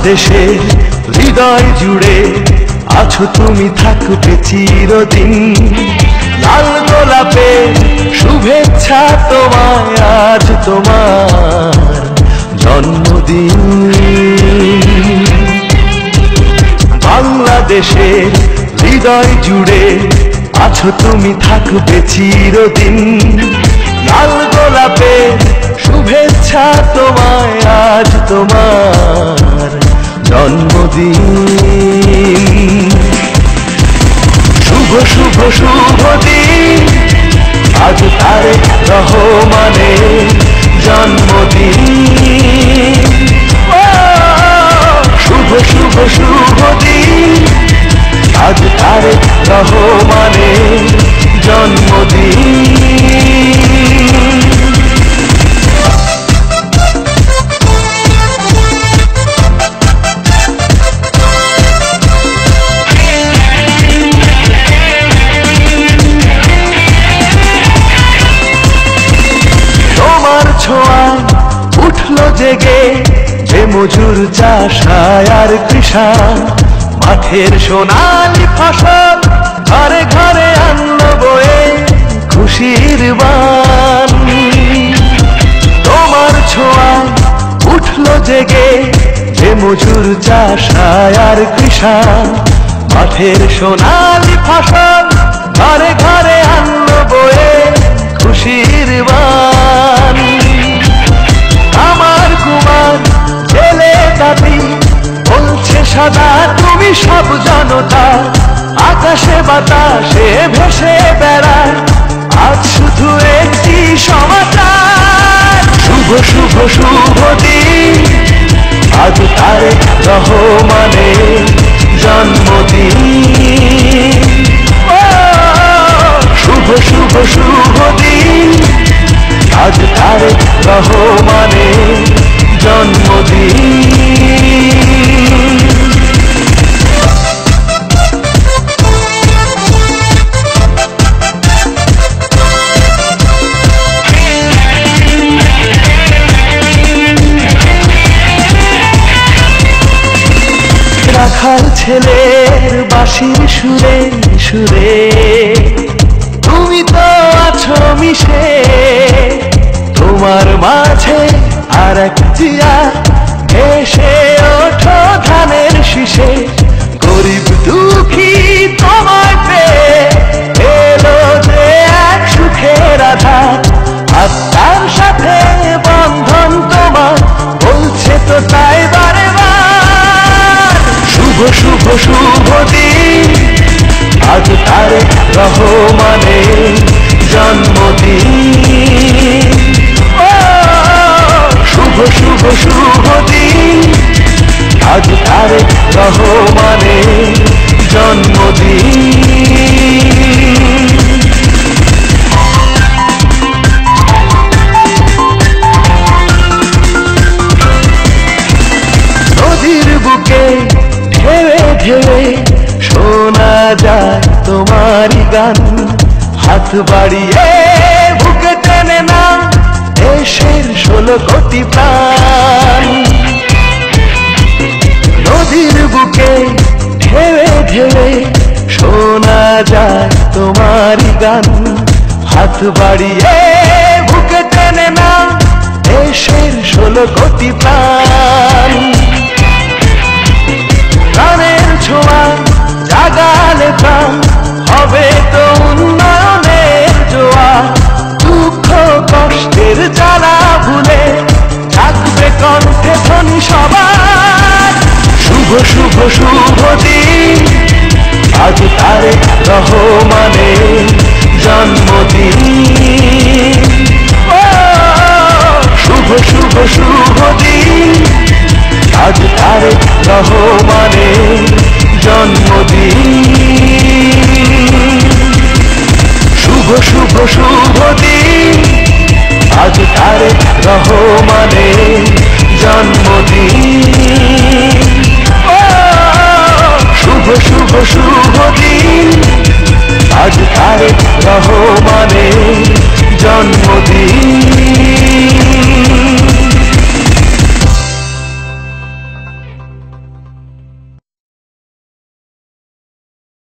বাংলাদেশের হৃদয় জুড়ে আছো তুমি, থাকবে চিরদিন। লাল গোলাপের শুভেচ্ছা তোমায়, আজ তোমার জন্মদিন। বাংলাদেশের হৃদয় জুড়ে আছো তুমি, থাকবে চিরদিন। লাল গোলাপের শুভেচ্ছা তোমায়, আজ তোমার জন্মদিন। শুভ শুভ শুভ দিন, আজ তারেক রহমানের জন্মদিন। শুভ শুভ শুভ দিন, আজ তারেক রহমানের জন্মদিন। তোমার ছোঁয়ায় উঠলো জেগে যে মজুর চাষায় আর কৃষাণ, মাঠের সোনালি ফসল ঘরে ঘরে আনলো বয়ে খুশির বান। তোমার ছোঁয়ায় উঠলো জেগে যে মজুর চাষায় আর কৃষাণ, মাঠের সোনালি ফসল ঘরে ঘরে আনলো বয়ে খুশির বান। আমার কুমার জেলে তাঁতি বলছে সদা তুমি সব জনতা, আকাশে বাতাসে ভেসে বেড়ায় আজ শুধু একটি সমাচার। শুভ শুভ শুভ দিন, আজ তারেক রহমানের জন্মদিন। শুভ শুভ শুভ দিন, আজ তারেক রহমানের জন্মদিন। রাখাল ছেলের বাঁশির সুরে সুরে তুমি তো আছো মিশে। তোমার মাঝে আর এক জিয়া এসে ওঠো ধানের শীষে। গরিব দুঃখী তোমায় পেয়ে এলো যে এক সুখের আধার, আত্মার সাথে বন্ধন তোমার বলছে তো তাই বারে বার। শুভ শুভ শুভ দিন, আজ তারেক রহমানের জন্মদিন। শুভ শুভ শুভ দিন, আজ তারেক রহমানের জন্মদিন। নদীর বুকে ঢেউে ঢেউে শোনা যায় তোমারই গান, হাত বাড়িয়ে বুকে টেনে না দেশের 16 কোটি প্রাণ। নদীর বুকে ঢেউে ঢেউে শোনা যায় তোমারই গান, হাত বাড়িয়ে বুকে টেনে না দেশের 16 কোটি প্রাণ। প্রাণের ছোঁয়া জাগালে প্রাণ হবে তো উন্নয়নের জোয়ার। দুঃখ কষ্টের জ্বালা ভুলে থাকবে কণ্ঠে ধ্বনি সবার। শুভ শুভ শুভ দিন, আজ তারেক রহমানের জন্মদিন। শুভ শুভ শুভ দিন, আজ তারেক রহমানের জন্মদিন। শুভ শুভ শুভ দিন, আজ তারেক রহমানের জন্মদিন। শুভ শুভ শুভ দিন, আজ তারেক রহমানের